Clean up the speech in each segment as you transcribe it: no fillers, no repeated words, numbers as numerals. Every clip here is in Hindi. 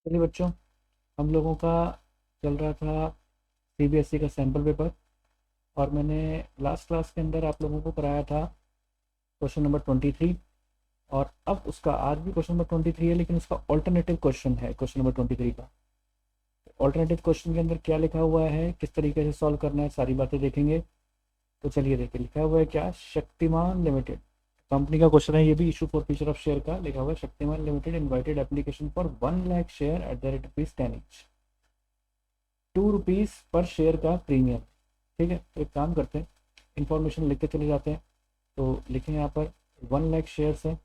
चलिए बच्चों, हम लोगों का चल रहा था सीबीएसई का सैम्पल पेपर। और मैंने लास्ट क्लास के अंदर आप लोगों को कराया था क्वेश्चन नंबर 23। और अब उसका आज भी क्वेश्चन नंबर 23 है, लेकिन उसका ऑल्टरनेटिव क्वेश्चन है क्वेश्चन नंबर 23 का। ऑल्टरनेटिव क्वेश्चन के अंदर क्या लिखा हुआ है, किस तरीके से सॉल्व करना है, सारी बातें देखेंगे। तो चलिए देखिए, लिखा हुआ है क्या, शक्तिमान लिमिटेड कंपनी का क्वेश्चन है ये भी, issue for future of share का लिखा हुआ है। Shaktimaan limited invited application for 1 lakh share at the rate ₹10 each, ₹2 पर शेयर का प्रीमियम। ठीक है, तो एक काम करते हैं, इंफॉर्मेशन लिख के चले जाते हैं। तो लिखें यहाँ पर 1 लाख शेयर्स है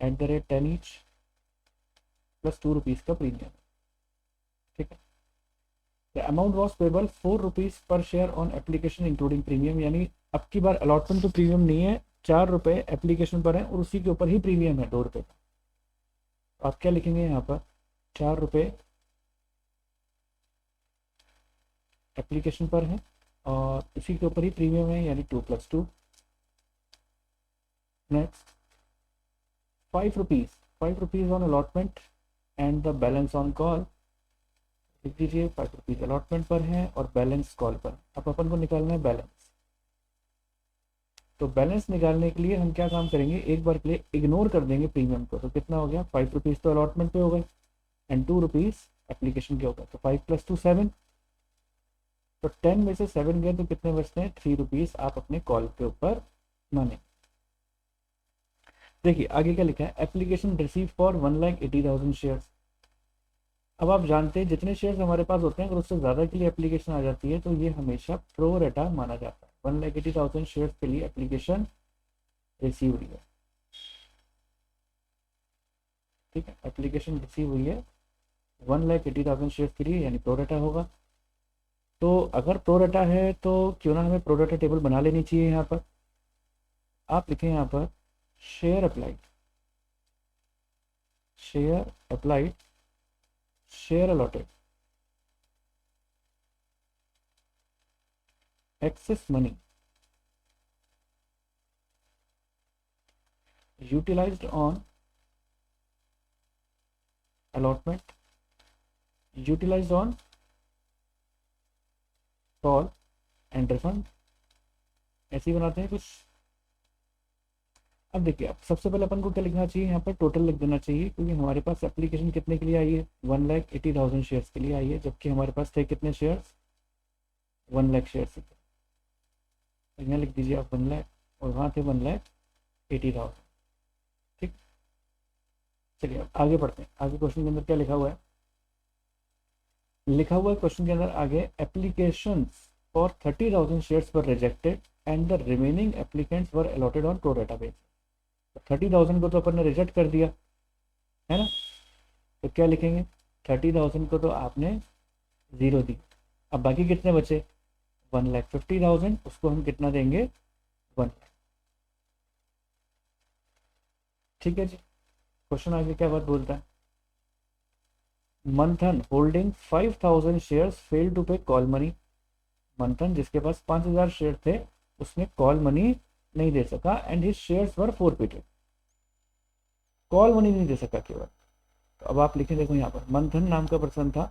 at the rate 10 each plus ₹2 का प्रीमियम। ठीक है, द अमाउंट वॉज पेबल ₹4 पर share on application including premium, यानी अब की बार अलॉटमेंट तो प्रीमियम नहीं है, ₹4 एप्लीकेशन पर है और उसी के ऊपर ही प्रीमियम है ₹2 का। तो आप क्या लिखेंगे यहाँ पर, ₹4 एप्लीकेशन पर है और इसी के ऊपर ही प्रीमियम है, यानी 2 + 2। Next, ₹5 ₹5 on allotment and the balance on call. लिख दीजिए, ₹5 अलॉटमेंट पर है और बैलेंस कॉल पर। अब अपन को निकालना है बैलेंस। तो बैलेंस निकालने के लिए हम क्या काम करेंगे, एक बार के लिए इग्नोर कर देंगे प्रीमियम को। तो कितना हो गया, ₹5 तो अलॉटमेंट पे हो गए एंड ₹2 एप्लीकेशन के हो गए। तो 5 + 2 7। तो 10 में से 7 गए तो कितने बचते हैं, ₹3 आप अपने कॉल के ऊपर माने। देखिए आगे क्या लिखा है, एप्लीकेशन रिसीव फॉर 1,80,000 शेयर्स। अब आप जानते हैं जितने शेयर्स हमारे पास होते हैं, अगर उससे ज़्यादा के लिए एप्लीकेशन आ जाती है तो ये हमेशा प्रो रेटा माना जाता है। 1,80,000 शेयर्स के लिए एप्लीकेशन रिसीव हुई है। ठीक है, एप्लीकेशन रिसीव हुई है 1,80,000 शेयर्स के लिए, यानी प्रो रेटा होगा। तो अगर प्रो रेटा है तो क्यों ना हमें प्रो रेटा टेबल बना लेनी चाहिए। यहाँ पर आप लिखें, यहाँ पर share applied, share applied, share allotted, excess money, utilised on allotment, utilised on call and refund. ऐसे ही बनाते हैं कुछ। अब देखिए, अब सबसे पहले अपन को क्या लिखना चाहिए, यहाँ पर टोटल लिख देना चाहिए, क्योंकि हमारे पास एप्लीकेशन कितने के लिए आई है, 1,80,000 शेयर्स के लिए आई है, जबकि हमारे पास थे कितने शेयर्स, 1 लाख शेयर्स। तो यहाँ लिख दीजिए आप 1 लाख और वहाँ थे 1,80,000। ठीक, चलिए अब आगे बढ़ते हैं। आगे क्वेश्चन के अंदर क्या लिखा हुआ है, लिखा हुआ है क्वेश्चन के अंदर आगे, application for 30,000 shares were rejected and the remaining applicants were allotted on pro data base. 30,000 को तो अपन ने रिजेक्ट कर दिया है ना, तो क्या लिखेंगे, 30,000 को तो आपने 0 दी। अब बाकी कितने बचे, 1,50,000, उसको हम कितना देंगे, 1 लाख। ठीक है जी, क्वेश्चन आगे क्या बात बोलता है, मंथन होल्डिंग 5,000 शेयर्स फेल टू पे कॉल मनी। मंथन जिसके पास 5,000 शेयर थे, उसने कॉल मनी नहीं दे सका and his shares were forfeited. Call money नहीं दे सका केवल। तो अब आप लिखें, देखो यहाँ पर मंथन नाम का पर्सन था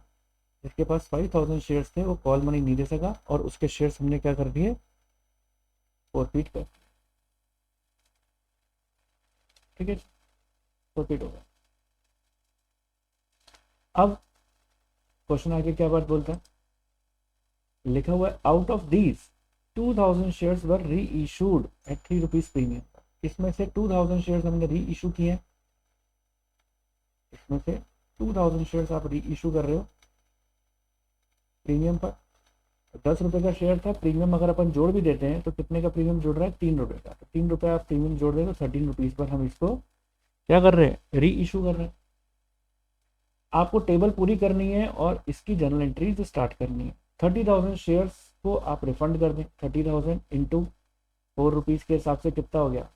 जिसके पास 5,000 शेयर्स थे, वो कॉल मनी नहीं दे सका और उसके शेयर्स हमने क्या कर दिए, फोरफिट कर। ठीक है, फोरफिट हो गया। अब क्वेश्चन आगे क्या बात बोलता है, लिखा हुआ है, आउट ऑफ दीज 2,000 शेयर्स वर री इशूड एट ₹3 प्रीमियम। इसमें से 2,000 शेयर्स हमने री इशू किए हैं, इसमें से 2,000 शेयर्स आप री इशू कर रहे हो प्रीमियम पर। ₹10 का शेयर था, प्रीमियम अगर अपन जोड़ भी देते हैं तो कितने का प्रीमियम जोड़ रहा है, ₹3 का। तो ₹3 आप प्रीमियम जोड़ रहे हो, तो ₹13 पर हम इसको क्या कर रहे हैं, री इशू कर रहे हैं। आपको टेबल पूरी करनी है और इसकी जर्नल एंट्री स्टार्ट करनी है। 30,000 शेयर्स को आप रिफंड कर दें, 30,000 इंटू ₹4 के हिसाब से कितना हो गया,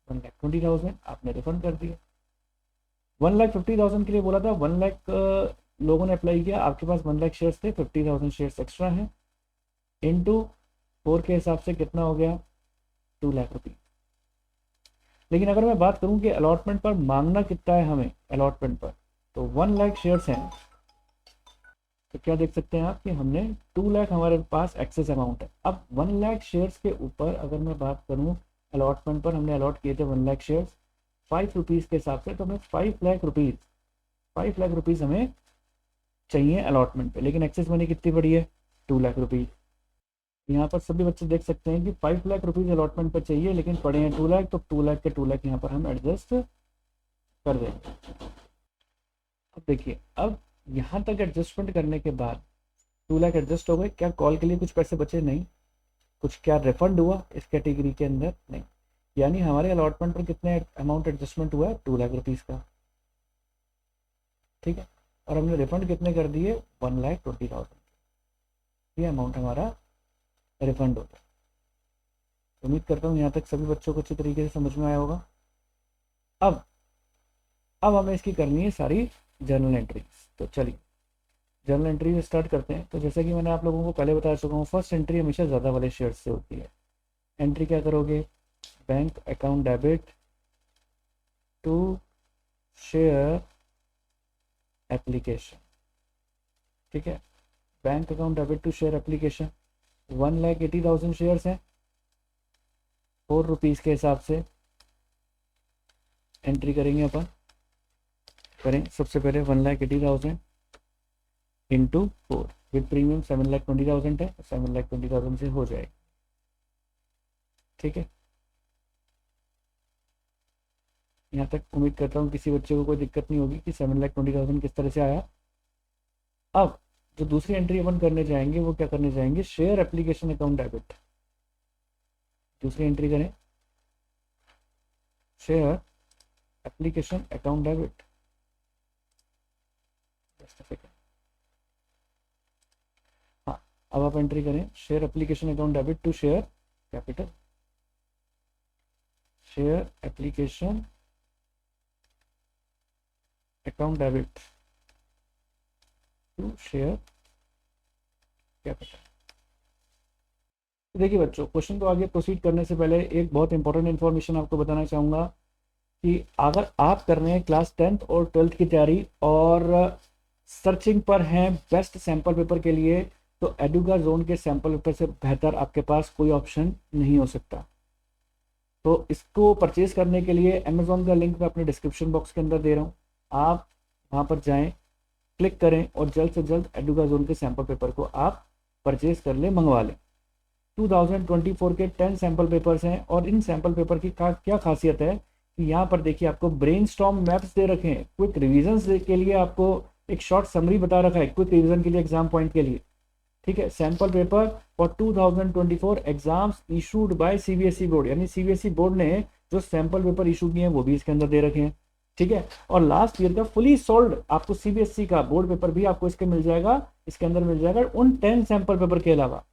1,20,000 आपने रिफंड कर दिया। 1,50,000 के लिए बोला था, 1 लाख लोगों ने अप्लाई किया, आपके पास 1 लाख शेयर्स थे, 50,000 शेयर्स एक्स्ट्रा हैं, इंटू 4 के हिसाब से कितना हो गया, ₹2 लाख। लेकिन अगर मैं बात करूं कि अलॉटमेंट पर मांगना कितना है हमें, अलॉटमेंट पर तो 1 लाख शेयर्स हैं, तो क्या देख सकते हैं आप कि हमने 2 लाख हमारे पास एक्सेस अमाउंट है। अब 1 लाख शेयर्स के ऊपर अगर मैं बात करूं, अलॉटमेंट पर हमने अलॉट किए थे 1 लाख शेयर्स 5 रुपीज़ के हिसाब से, तो हमें 5 लाख रुपीज़ हमें चाहिए अलॉटमेंट पे, लेकिन एक्सेस मनी कितनी पड़ी है 2 लाख रुपीज़। यहाँ पर सभी बच्चे देख सकते हैं कि 5 लाख रुपीज़ अलॉटमेंट पर चाहिए, लेकिन पड़े हैं 2 लाख, तो 2 लाख के 2 लाख यहाँ पर हम एडजस्ट कर देंगे। अब देखिए, अब यहाँ तक एडजस्टमेंट करने के बाद 2 लाख एडजस्ट हो गए, क्या कॉल के लिए कुछ पैसे बचे? नहीं। कुछ क्या रिफंड हुआ इस कैटेगरी के अंदर? नहीं। यानी हमारे अलॉटमेंट पर कितने अमाउंट एडजस्टमेंट हुआ है 2 लाख रुपीज़ का, ठीक है। और हमने रिफंड कितने कर दिए 1,20,000, ये अमाउंट हमारा रिफंड हो गया। उम्मीद करता हूँ यहाँ तक सभी बच्चों को अच्छी तरीके से समझ में आया होगा। अब हमें इसकी करनी है सारी जर्नल एंट्रीज। तो चलिए जर्नल एंट्री स्टार्ट करते हैं। तो जैसे कि मैंने आप लोगों को पहले बता चुका हूँ, फर्स्ट एंट्री हमेशा ज़्यादा वाले शेयर से होती है। एंट्री क्या करोगे, bank account debit to share application, ठीक है। Bank account debit to share application, 1,80,000 shares हैं, 4 रुपीज़ के हिसाब से एंट्री करेंगे अपन। करें सबसे पहले 1,80,000 इंटू 4 विद प्रीमियम 7,20,000 है, 7,20,000 से हो जाएगा, ठीक है। यहाँ तक उम्मीद करता हूँ किसी बच्चे को कोई दिक्कत नहीं होगी कि 7,20,000 किस तरह से आया। अब जो दूसरी एंट्री अपन करने जाएंगे वो क्या करने जाएंगे, शेयर एप्लीकेशन अकाउंट डेबिट। दूसरी एंट्री करें शेयर एप्लीकेशन अकाउंट डेबिट। हाँ, अब आप एंट्री करें share application account debit to share capital, share application account debit to share capital. देखिए बच्चों, क्वेश्चन को आगे प्रोसीड करने से पहले एक बहुत इंपॉर्टेंट इन्फॉर्मेशन आपको बताना चाहूँगा कि अगर आप कर रहे हैं क्लास 10th और 12th की तैयारी और सर्चिंग पर हैं बेस्ट सैम्पल पेपर के लिए, तो एडुका जोन के सैम्पल पेपर से बेहतर आपके पास कोई ऑप्शन नहीं हो सकता। तो इसको परचेज करने के लिए अमेजोन का लिंक मैं अपने डिस्क्रिप्शन बॉक्स के अंदर दे रहा हूँ, आप वहाँ पर जाएं, क्लिक करें और जल्द से जल्द एडुका जोन के सैम्पल पेपर को आप परचेज कर लें, मंगवा लें। 2024 के 10 सैम्पल पेपर्स हैं और इन सैम्पल पेपर की क्या खासियत है कि यहाँ पर देखिए आपको ब्रेनस्टॉर्म मैप्स दे रखे हैं, क्विक रिविजन्स के लिए आपको एक शॉर्ट समरी बता रखा है, क्विक रिवीजन के लिए, एग्जाम पॉइंट के लिए, ठीक है। Sample paper for 2024 exams issued by CBSE board, यानी सीबीएसई बोर्ड ने जो सैम्पल पेपर इशू किए हैं वो भी इसके अंदर दे रखे हैं, ठीक है। और लास्ट ईयर का फुली सोल्ड आपको सीबीएसई का बोर्ड पेपर भी आपको इसके मिल जाएगा, इसके अंदर मिल जाएगा उन 10 सैम्पल पेपर के अलावा।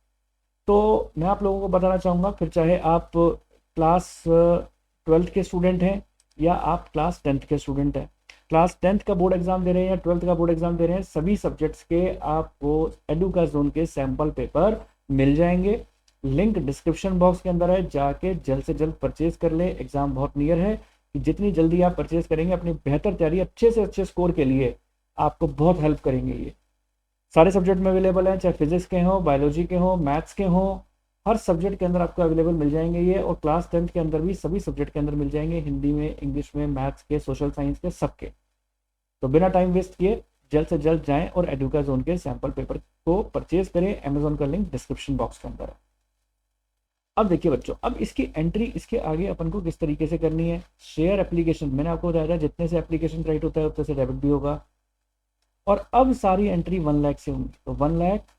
तो मैं आप लोगों को बताना चाहूँगा, फिर चाहे आप क्लास 12th के स्टूडेंट हैं या आप क्लास 10th के स्टूडेंट हैं, क्लास 10th का बोर्ड एग्जाम दे रहे हैं या 12th का बोर्ड एग्जाम दे रहे हैं, सभी सब्जेक्ट्स के आपको एडुका जोन के सैम्पल पेपर मिल जाएंगे। लिंक डिस्क्रिप्शन बॉक्स के अंदर है, जाके जल्द से जल्द परचेज कर ले। एग्जाम बहुत नियर है, कि जितनी जल्दी आप परचेज करेंगे अपनी बेहतर तैयारी, अच्छे से अच्छे स्कोर के लिए आपको बहुत हेल्प करेंगे। ये सारे सब्जेक्ट में अवेलेबल हैं, चाहे फिजिक्स के हों, बायोलॉजी के हों, मैथ्स के हों, हर सब्जेक्ट के अंदर आपको अवेलेबल मिल जाएंगे ये। और क्लास 10th के अंदर भी सभी सब्जेक्ट के अंदर मिल जाएंगे, हिंदी में, इंग्लिश में, मैथ्स के, सोशल साइंस के, सबके। तो बिना टाइम वेस्ट किए जल्द से जल्द जाएं और एडुका जोन के सैम्पल पेपर को परचेज करें। अमेजोन का लिंक डिस्क्रिप्शन बॉक्स के अंदर है। अब देखिए बच्चों, अब इसकी एंट्री इसके आगे अपन को किस तरीके से करनी है। शेयर एप्लीकेशन मैंने आपको बताया था, जितने से एप्लीकेशन क्रेडिट होता है उतने से डेबिट भी होगा। और अब सारी एंट्री 1 लाख से होंगी, तो 1 लाख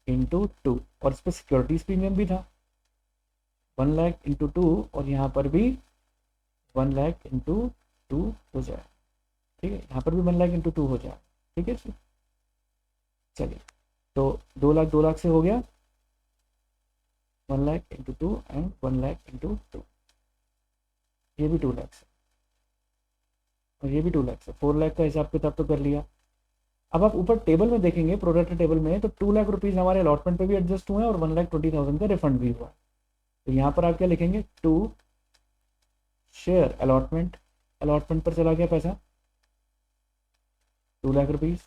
इंटू 2, और इस पर सिक्योरिटीज प्रीमियम भी था 1 लाख इंटू 2, और यहाँ पर भी 1 लाख इंटू 2 हो जाए, ठीक है। यहाँ पर भी 1 लाख इंटू 2 हो जाए, ठीक है। चलिए, तो 2 लाख 2 लाख से हो गया, 1 lakh into 2 and 1 lakh into 2, ये भी 2 लाख से और ये भी 2 लाख से, 4 लाख का हिसाब किताब तो कर लिया। अब आप ऊपर टेबल में देखेंगे, प्रोडक्ट टेबल में, तो 2 लाख रुपीज़ हमारे अलॉटमेंट पे भी एडजस्ट हुए हैं और 1,20,000 का रिफंड भी हुआ। तो यहाँ पर आप क्या लिखेंगे, 2 शेयर अलॉटमेंट, अलॉटमेंट पर चला गया पैसा, 2 लाख रुपीज़।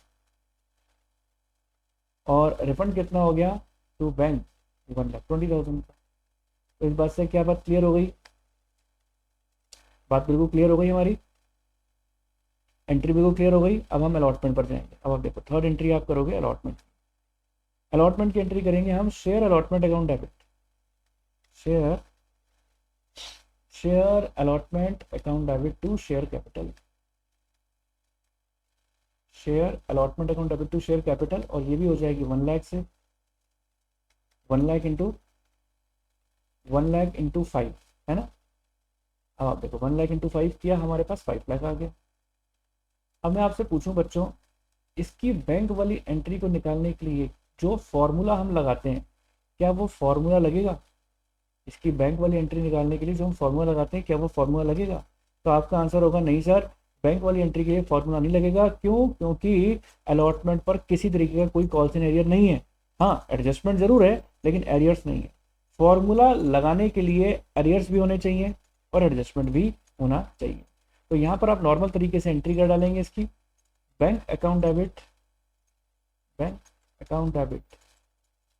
और रिफंड कितना हो गया टू बैंक 1,20,000 का। तो इस बात से क्या बात क्लियर हो गई? बात बिल्कुल क्लियर हो गई हमारी, एंट्री बिल्कुल क्लियर हो गई। अब हम अलॉटमेंट पर जाएंगे। अब आप देखो थर्ड एंट्री आप करोगे अलॉटमेंट। अलॉटमेंट की एंट्री करेंगे हम share allotment account debit, share allotment account debit to share capital, share allotment account debit to share capital. और ये भी हो जाएगी 1 लाख से 1 लाख इंटू 5, है ना। अब आप देखो 1 लाख इंटू 5 किया, हमारे पास 5 लाख आ गया। अब मैं आपसे पूछूं बच्चों, इसकी बैंक वाली एंट्री को निकालने के लिए जो फॉर्मूला हम लगाते हैं, क्या वो फॉर्मूला लगेगा? इसकी बैंक वाली एंट्री निकालने के लिए जो हम फॉर्मूला लगाते हैं, क्या वो फॉर्मूला लगेगा? तो आपका आंसर होगा नहीं सर, बैंक वाली एंट्री के लिए फॉर्मूला नहीं लगेगा। क्यों? क्योंकि अलॉटमेंट पर किसी तरीके का कोई कॉल्स इन एरियर नहीं है। हाँ, एडजस्टमेंट जरूर है लेकिन एरियर्स नहीं है। फॉर्मूला लगाने के लिए एरियर्स भी होने चाहिए और एडजस्टमेंट भी होना चाहिए। तो यहाँ पर आप नॉर्मल तरीके से एंट्री कर डालेंगे इसकी, bank account debit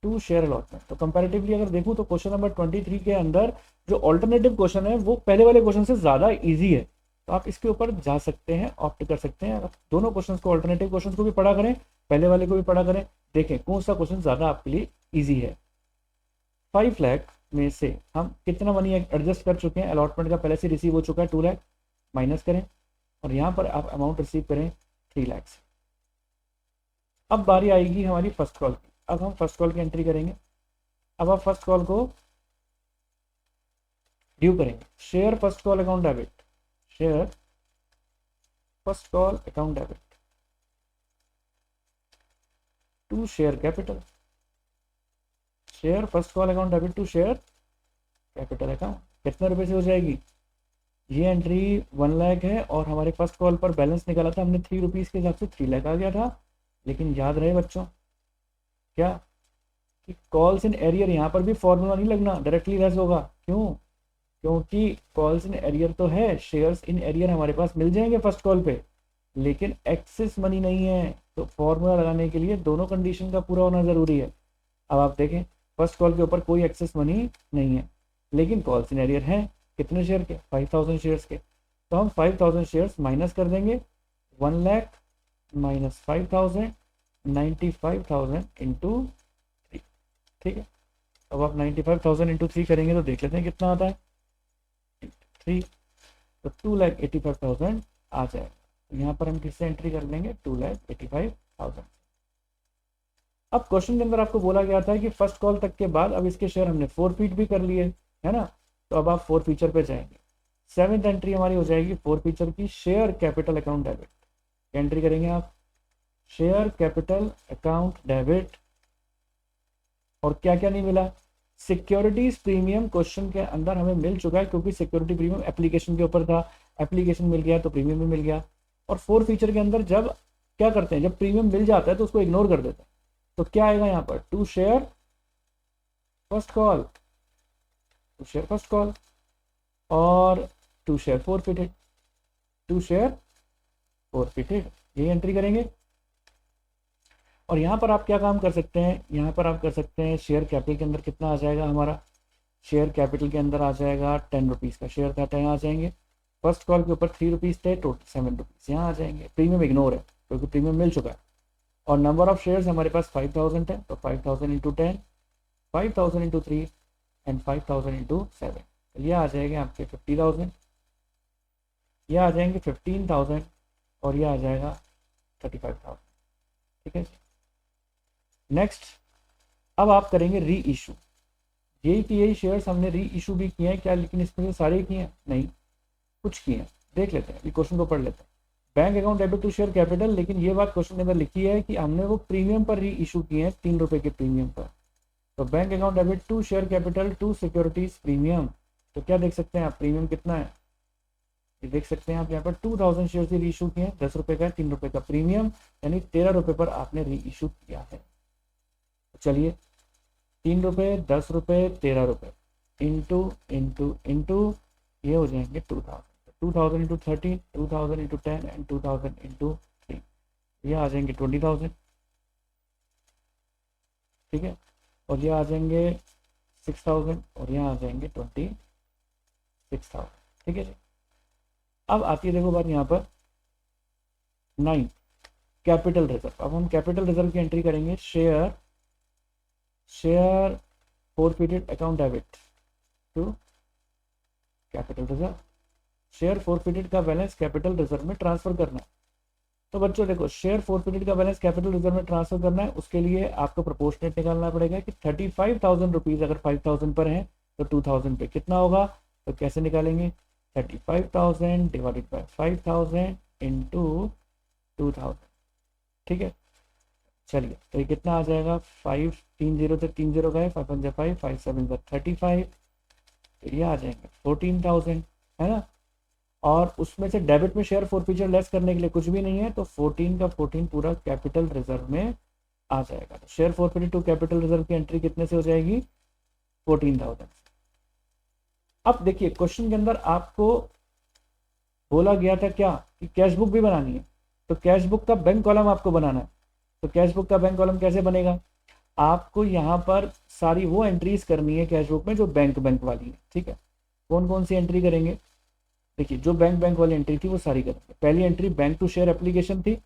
to share allotment. तो कंपैरेटिवली अगर देखूं तो क्वेश्चन नंबर 23 के अंदर जो ऑल्टरनेटिव क्वेश्चन है वो पहले वाले क्वेश्चन से ज़्यादा इजी है। तो आप इसके ऊपर जा सकते हैं, ऑप्ट कर सकते हैं। आप दोनों क्वेश्चन को, ऑल्टरनेटिव क्वेश्चन को भी पढ़ा करें, पहले वाले को भी पढ़ा करें, देखें कौन सा क्वेश्चन ज़्यादा आपके लिए ईजी है। 5 लाख में से हम कितना मनी एडजस्ट कर चुके हैं? अलॉटमेंट का पहले से रिसीव हो चुका है 2 लाख, माइनस करें और यहाँ पर आप अमाउंट रिसीव करें 3 लाख से। अब बारी आएगी हमारी फर्स्ट कॉल की। अब हम फर्स्ट कॉल की एंट्री करेंगे। अब आप फर्स्ट कॉल को ड्यू करेंगे, share first call account debit, share first call account debit to share capital, share first call account debit to share capital account. कितने रुपए से हो जाएगी? ये एंट्री 1 लाख है और हमारे फर्स्ट कॉल पर बैलेंस निकाला था हमने 3 रुपीज़ के हिसाब से, 3 लाख आ गया था। लेकिन याद रहे बच्चों क्या कि कॉल्स इन एरियर यहाँ पर भी फॉर्मूला नहीं लगना, डायरेक्टली लेस होगा। क्यों? क्योंकि कॉल्स इन एरियर तो है, शेयर्स इन एरियर हमारे पास मिल जाएंगे फर्स्ट कॉल पे, लेकिन एक्सेस मनी नहीं है। तो फॉर्मूला लगाने के लिए दोनों कंडीशन का पूरा होना ज़रूरी है। अब आप देखें फर्स्ट कॉल के ऊपर कोई एक्सेस मनी नहीं है, लेकिन कॉल्स इन एरियर हैं कितने शेयर के? 5000 शेयर्स के। तो हम 5000 शेयर्स माइनस कर देंगे, 1 लाख माइनस 5000, 95,000 इंटू 3। ठीक है, अब आप 95,000 इंटू 3 करेंगे तो देख लेते हैं कितना आता है, 3। तो 2,85,000 आ जाएगा। यहाँ पर हम किससे एंट्री कर लेंगे? 2,85,000। अब क्वेश्चन के अंदर आपको बोला गया था कि फर्स्ट कॉल तक के बाद अब इसके शेयर हमने फोरफीट भी कर लिए, है ना। तो अब आप फोर फीचर पे जाएंगे। 7th एंट्री हमारी हो जाएगी फोर फीचर की, share capital account debit. Entry करेंगे आप शेयर कैपिटल अकाउंट डेबिट। और क्या क्या नहीं मिला? सिक्योरिटीज प्रीमियम क्वेश्चन के अंदर हमें मिल चुका है, क्योंकि सिक्योरिटी प्रीमियम एप्लीकेशन के ऊपर था, एप्लीकेशन मिल गया तो प्रीमियम भी मिल गया। और फोर फीचर के अंदर जब क्या करते हैं, जब प्रीमियम मिल जाता है तो उसको इग्नोर कर देते हैं। तो क्या आएगा यहाँ पर? To share first call, to share first call और to share forfeited, to share forfeited, यही एंट्री करेंगे। और यहाँ पर आप क्या काम कर सकते हैं? यहाँ पर आप कर सकते हैं शेयर कैपिटल के अंदर कितना आ जाएगा हमारा? शेयर कैपिटल के अंदर आ जाएगा 10 रुपीज़ का शेयर था, 10 आ जाएंगे। फर्स्ट कॉल के ऊपर 3 रुपीज़ थे, टोटल 7 रुपीज़ यहाँ आ जाएंगे। प्रीमियम इग्नोर है क्योंकि प्रीमियम मिल चुका है। और नंबर ऑफ शेयर्स हमारे पास 5000 है, तो 5000 इंटू 10, 5000 इंटू 3 एंड 5000 इंटू 7, ये आ जाएंगे आपके 50,000, ये आ जाएंगे 15,000 और ये आ जाएगा 35,000। ठीक है। नेक्स्ट, अब आप करेंगे री इशू। यही कि यही शेयर्स हमने री इशू भी किए हैं क्या? लेकिन इसमें से सारे किए हैं? नहीं, कुछ किए हैं। देख लेते हैं, क्वेश्चन को पढ़ लेते हैं। Bank account debit to share capital, लेकिन ये बात क्वेश्चन के अंदर लिखी है कि हमने वो प्रीमियम पर री इशू किए हैं, 3 रुपए के प्रीमियम पर। तो bank account debit to share capital to securities premium. तो क्या देख सकते हैं आप? प्रीमियम कितना है ये देख सकते हैं आप। यहाँ पर 2000 शेयर री इशू किए हैं, 10 रुपए का, 3 रुपए का प्रीमियम, यानी 13 रुपए पर आपने री इशू किया है। तो चलिए 3 रुपए, 10 रुपए, 13 रुपए इंटू इंटू इंटू ये हो जाएंगे 2000। 2000 इंटू 13, 2000 इंटू 10 एंड 2000 इंटू 3, ये आ जाएंगे 20,000, ठीक है, और ये आ जाएंगे 6,000, और यहाँ आ जाएंगे 26,000, ठीक है जी। अब आती है देखो बात यहाँ पर 9, कैपिटल रिजर्व। अब हम कैपिटल रिजर्व की एंट्री करेंगे, share forfeited account debit to capital reserve. Share forfeited का बैलेंस कैपिटल रिजर्व में ट्रांसफर करना है। तो बच्चों देखो, शेयर फोरफिटेड का बैलेंस कैपिटल रिजर्व में ट्रांसफर करना है, उसके लिए आपको प्रोपोर्शनेट निकालना पड़ेगा कि 35,000 रुपीज़ अगर 5,000 पर है तो 2,000 पे कितना होगा। तो कैसे निकालेंगे, 35,000 डिवाइडेड बाई 5,000 इंटू 2,000, ठीक है। चलिए, तो ये कितना आ जाएगा, 5 3 0 से 3 0 गए, 5 1 5 5 7 35, तो ये आ जाएंगे 14,000, है ना। और उसमें से डेबिट में शेयर फोरफीचर लेस करने के लिए कुछ भी नहीं है, तो 14 का 14 पूरा कैपिटल रिजर्व में आ जाएगा। तो share forfeited to capital reserve की एंट्री कितने से हो जाएगी, 14,000। अब देखिए क्वेश्चन के अंदर आपको बोला गया था क्या कि कैश बुक भी बनानी है, तो कैश बुक का बैंक कॉलम आपको बनाना है। तो कैश बुक का बैंक कॉलम कैसे बनेगा, आपको यहाँ पर सारी वो एंट्रीज करनी है कैश बुक में जो बैंक वाली है, ठीक है। कौन कौन सी एंट्री करेंगे, देखिए जो बैंक वाली एंट्री थी वो सारी करेंगे। पहली entry bank to share application थी,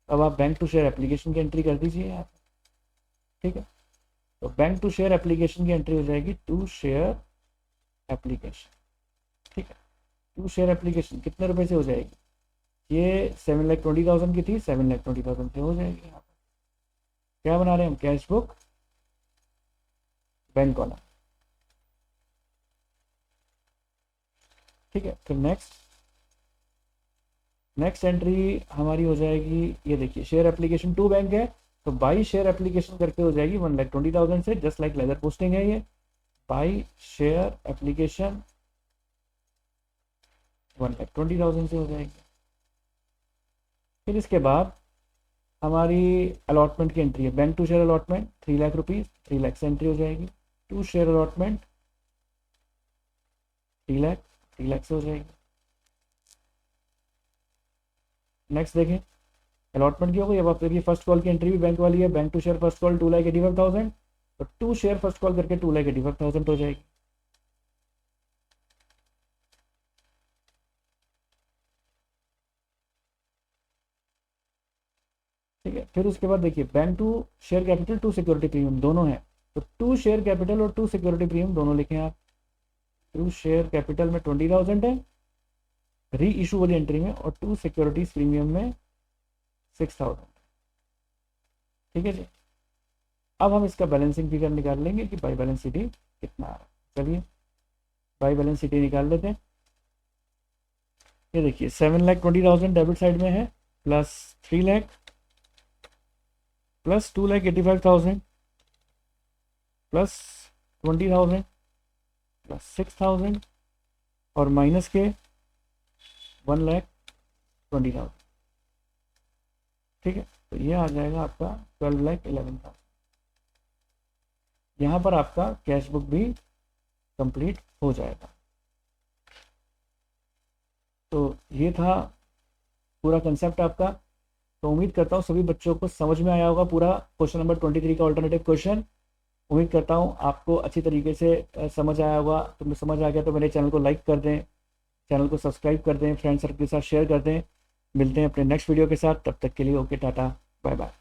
अब आप बैंक टू शेयर एप्लीकेशन की एंट्री कर दीजिए यहाँ, ठीक है। तो बैंक टू शेयर एप्लीकेशन की एंट्री हो जाएगी टू शेयर एप्लीकेशन, ठीक है। टू शेयर एप्लीकेशन कितने रुपए से हो जाएगी, ये 7,20,000 की थी, 7,20,000 से हो जाएगी। यहाँ पर क्या बना रहे हैं हम, कैश बुक बैंक कॉलम, ठीक है। फिर नेक्स्ट एंट्री हमारी हो जाएगी, ये देखिए शेयर एप्लीकेशन टू बैंक है, तो बाई शेयर एप्लीकेशन करके हो जाएगी 1,20,000 से, जस्ट लाइक लेदर पोस्टिंग है ये, बाई शेयर एप्लीकेशन 1,20,000 से हो जाएगी। फिर इसके बाद हमारी अलॉटमेंट की एंट्री है, bank to share allotment 3 lakh rupees, 3 lakh से एंट्री हो जाएगी। To share allotment 3 lakh, 3 lakh से हो जाएगी। नेक्स्ट देखें, अलॉटमेंट की हो गई। अब आप देखिए फर्स्ट कॉल की एंट्री भी बैंक वाली है, bank to share first call 2,85,000, तो टू शेयर फर्स्ट कॉल करके 2,85,000 हो जाएगी। ठीक है, फिर उसके बाद देखिए bank to share capital to security premium दोनों है, तो टू शेयर कैपिटल और टू सिक्योरिटी प्रीमियम दोनों लिखें आप। टू शेयर कैपिटल में 20,000 है री इशू वाली एंट्री में, और टू सिक्योरिटीज प्रीमियम में 6,000, ठीक है जी। अब हम इसका बैलेंसिंग फिगर निकाल लेंगे कि बाई बैलेंस शीट कितना आ रहा है। चलिए बाई बैलेंस शीट निकाल लेते हैं। ये देखिए 7,20,000 डेबिट साइड में है, plus 3 lakh, plus 2,85,000, plus 20,000, plus 6,000, और माइनस के 1,20,000, ठीक है। तो ये आ जाएगा आपका 12,11,000। यहाँ पर आपका कैश बुक भी कंप्लीट हो जाएगा। तो ये था पूरा कंसेप्ट आपका। तो उम्मीद करता हूँ सभी बच्चों को समझ में आया होगा पूरा क्वेश्चन नंबर 23 का ऑल्टरनेटिव क्वेश्चन। उम्मीद करता हूँ आपको अच्छी तरीके से समझ आया होगा। तो समझ आ गया तो मेरे चैनल को लाइक कर दें, चैनल को सब्सक्राइब कर दें, फ्रेंड सर्कल के साथ शेयर कर दें। मिलते हैं अपने नेक्स्ट वीडियो के साथ, तब तक के लिए ओके, टाटा, बाय बाय।